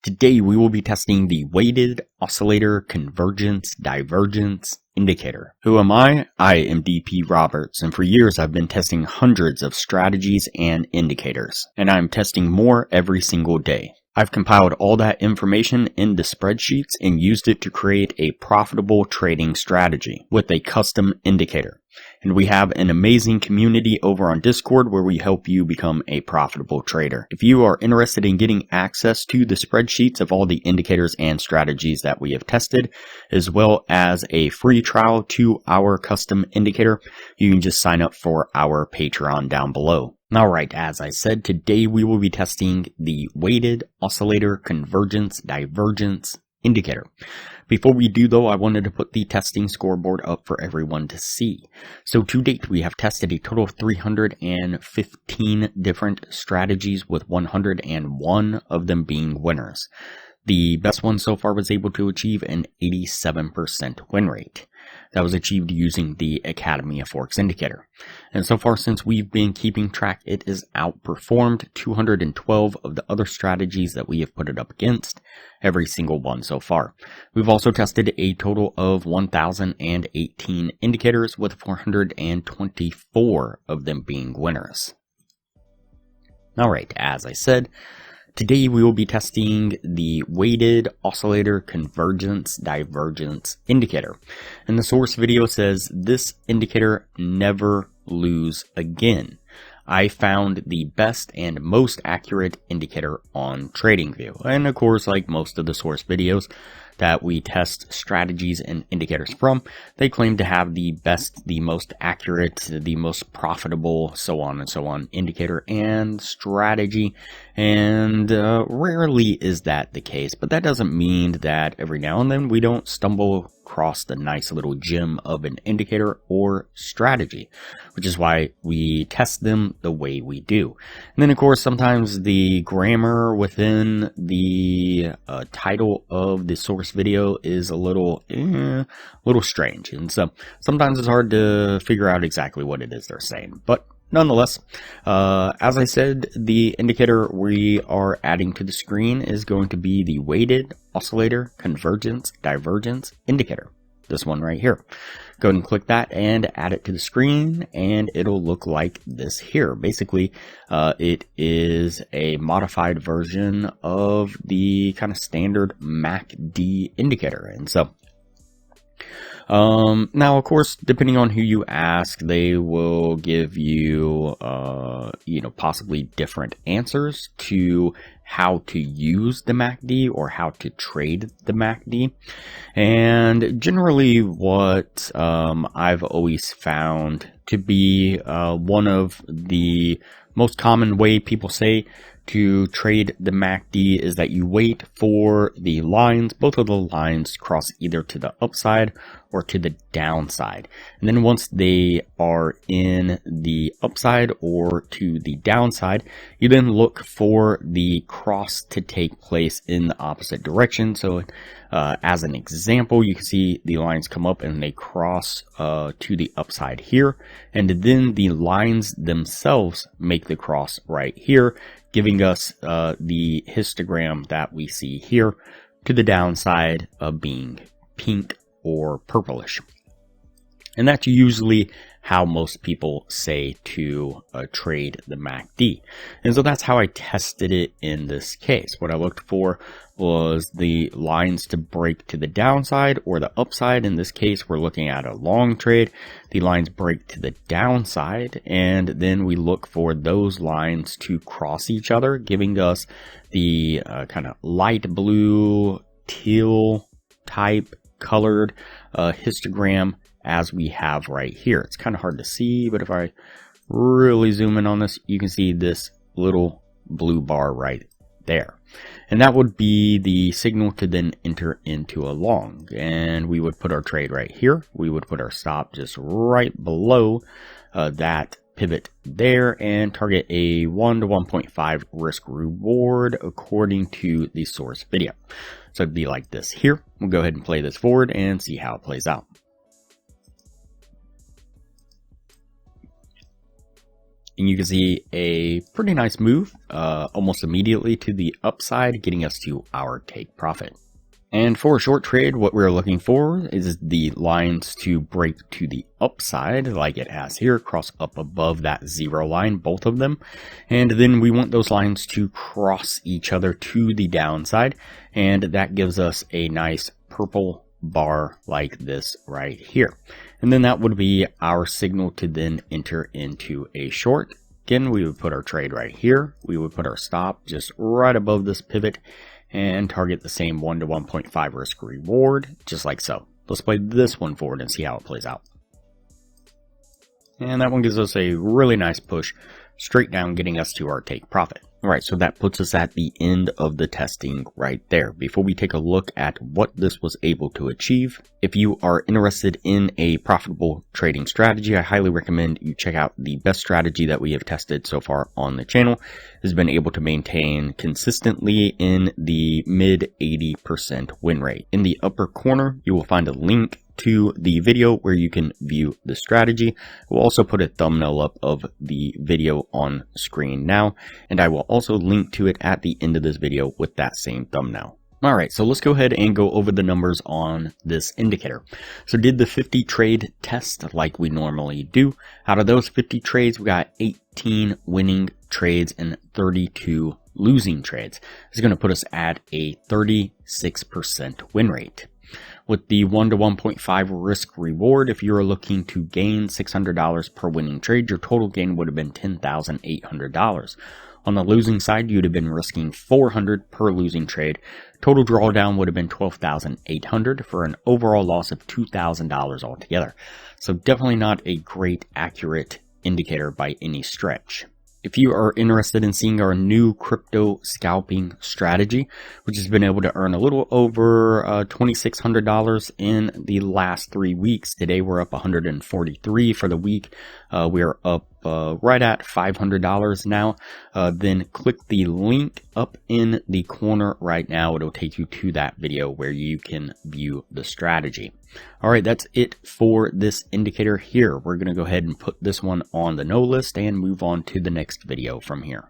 Today we will be testing the weighted oscillator convergence divergence indicator. Who am I? I am DP Roberts, and for years I've been testing hundreds of strategies and indicators, and I'm testing more every single day. I've compiled all that information into spreadsheets and used it to create a profitable trading strategy with a custom indicator. And we have an amazing community over on Discord where we help you become a profitable trader. If you are interested in getting access to the spreadsheets of all the indicators and strategies that we have tested, as well as a free trial to our custom indicator, you can just sign up for our Patreon down below. Alright, as I said, today we will be testing the weighted oscillator convergence divergence indicator. Before we do though, I wanted to put the testing scoreboard up for everyone to see. So to date, we have tested a total of 315 different strategies with 101 of them being winners. The best one so far was able to achieve an 87% win rate. That was achieved using the Academy of Forex indicator. And so far since we've been keeping track, it has outperformed 212 of the other strategies that we have put it up against, every single one so far. We've also tested a total of 1,018 indicators with 424 of them being winners. Alright, as I said, today we will be testing the weighted oscillator convergence divergence indicator. And the source video says this indicator never lose again. I found the best and most accurate indicator on TradingView. And of course, like most of the source videos that we test strategies and indicators from, they claim to have the best, the most accurate, the most profitable, so on and so on indicator and strategy. And rarely is that the case, but that doesn't mean that every now and then we don't stumble across the nice little gem of an indicator or strategy, which is why we test them the way we do. And then of course, sometimes the grammar within the title of the source video is a little strange. And so sometimes it's hard to figure out exactly what it is they're saying, but nonetheless, as I said, the indicator we are adding to the screen is going to be the weighted oscillator convergence divergence indicator. This one right here. Go ahead and click that and add it to the screen, and it'll look like this here. Basically, it is a modified version of the kind of standard MACD indicator. And so now, of course, depending on who you ask, they will give you, possibly different answers to how to use the MACD or how to trade the MACD. And generally what I've always found to be one of the most common way people say to trade the MACD is that you wait for the lines, both of the lines, to cross either to the upside or to the downside. And then once they are in the upside or to the downside, you then look for the cross to take place in the opposite direction. So as an example, you can see the lines come up and they cross to the upside here. And then the lines themselves make the cross right here, giving us the histogram that we see here to the downside of being pink or purplish. And that's usually how most people say to trade the MACD. And so that's how I tested it in this case. What I looked for was the lines to break to the downside or the upside. In this case, we're looking at a long trade. The lines break to the downside, and then we look for those lines to cross each other, giving us the kind of light blue, teal type colored histogram as we have right here. It's kind of hard to see, but if I really zoom in on this, you can see this little blue bar right there. And that would be the signal to then enter into a long. And we would put our trade right here. We would put our stop just right below that pivot there and target a 1 to 1.5 risk reward according to the source video. So it'd be like this here. We'll go ahead and play this forward and see how it plays out. and you can see a pretty nice move almost immediately to the upside, getting us to our take profit. And for a short trade, what we're looking for is the lines to break to the upside like it has here, cross up above that 0 line, both of them. And then we want those lines to cross each other to the downside, and that gives us a nice purple bar like this right here. And then that would be our signal to then enter into a short. Again, we would put our trade right here. We would put our stop just right above this pivot and target the same 1 to 1.5 risk reward, just like so. Let's play this one forward and see how it plays out. And that one gives us a really nice push straight down, getting us to our take profit. Alright, so that puts us at the end of the testing right there. Before we take a look at what this was able to achieve, if you are interested in a profitable trading strategy, I highly recommend you check out the best strategy that we have tested so far on the channel. It has been able to maintain consistently in the mid 80% win rate. In the upper corner, you will find a link to the video where you can view the strategy. We'll also put a thumbnail up of the video on screen now, and I will also link to it at the end of this video with that same thumbnail. Alright, so let's go ahead and go over the numbers on this indicator. So did the 50 trade test like we normally do. Out of those 50 trades, we got 18 winning trades and 32 losing trades. This is going to put us at a 36% win rate. With the 1 to 1.5 risk reward, if you're looking to gain $600 per winning trade, your total gain would have been $10,800. On the losing side, you'd have been risking $400 per losing trade. Total drawdown would have been $12,800 for an overall loss of $2,000 altogether. So definitely not a great accurate indicator by any stretch. If you are interested in seeing our new crypto scalping strategy, which has been able to earn a little over $2,600 in the last 3 weeks. Today we're up $143 for the week. We're up right at $500 now. Then click the link up in the corner right now. It'll take you to that video where you can view the strategy. Alright, that's it for this indicator here. We're going to go ahead and put this one on the no list and move on to the next video from here.